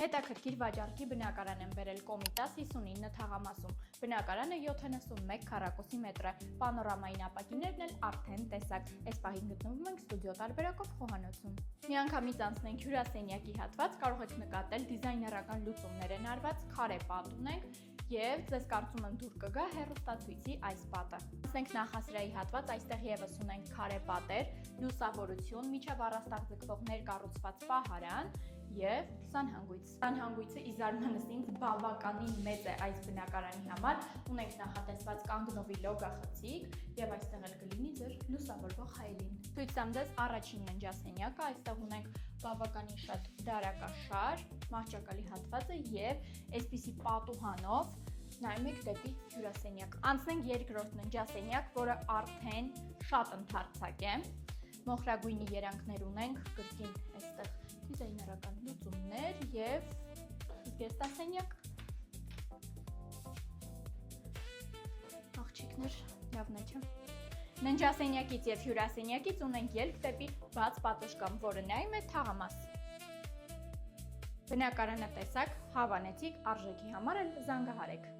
Հետաքրքիր վաճառքի բնակարան են բերել Կոմիտաս 59 թաղամասում։ Բնակարանը 71 քառակուսի մետր է, պանորամային ապակիներն էլ արդեն տեսակ։ Այս պահին գտնվում ենք ստուդիո տարբերակով խոհանոցում։ Միանգամից անցնենք հյուրասենյակի հատված, կարող եք նկատել դիզայներական լուծումներ են արված, քարե պատ ունենք և ձեզ կարծում եմ դուր կգա հեռուստացույցի այս պատը։ Անցնենք նախասրահի հատված, այստեղ ևս ունենք քարե պատեր, լուսավորություն, միջև առաստաղ ձգվողներ կառուցված պահարան և սանհանգույց։ Սանհանգույցը ի զարմանս ինձ բավականին մեծ է այս բնակարանի համար, ունենք նախատեսված կանգնովի լոգախցիկ և այստեղ էլ կլինի ձեր լուսավորվող հայելին։ Ցույց տամ ձեզ առաջին ննջասենյակը, այստեղ ունենք բավականին շատ դարակաշար, մահճակալի հատվածը և այսպիսի պատուհանով նայում եք դեպի հյուրասենյակ։ Անցնենք երկրորդ ննջասենյակ, որը արդեն շատ ընդարձակ է։ Մոխրագույնի երանգներ ունենք, կրկին այստեղ դիզայներական լուծումներ և զգեստասենյակ։ Աղջիկներ, լավն է, չէ՞։ Ննջասենյակից և հյուրասենյակից ունենք ելք դեպի բաց պատշգամբ, որը նայում է թաղամաս։ Բնակարանը տեսակ, հավանեցիք, արժեքի համար էլ զանգահարեք։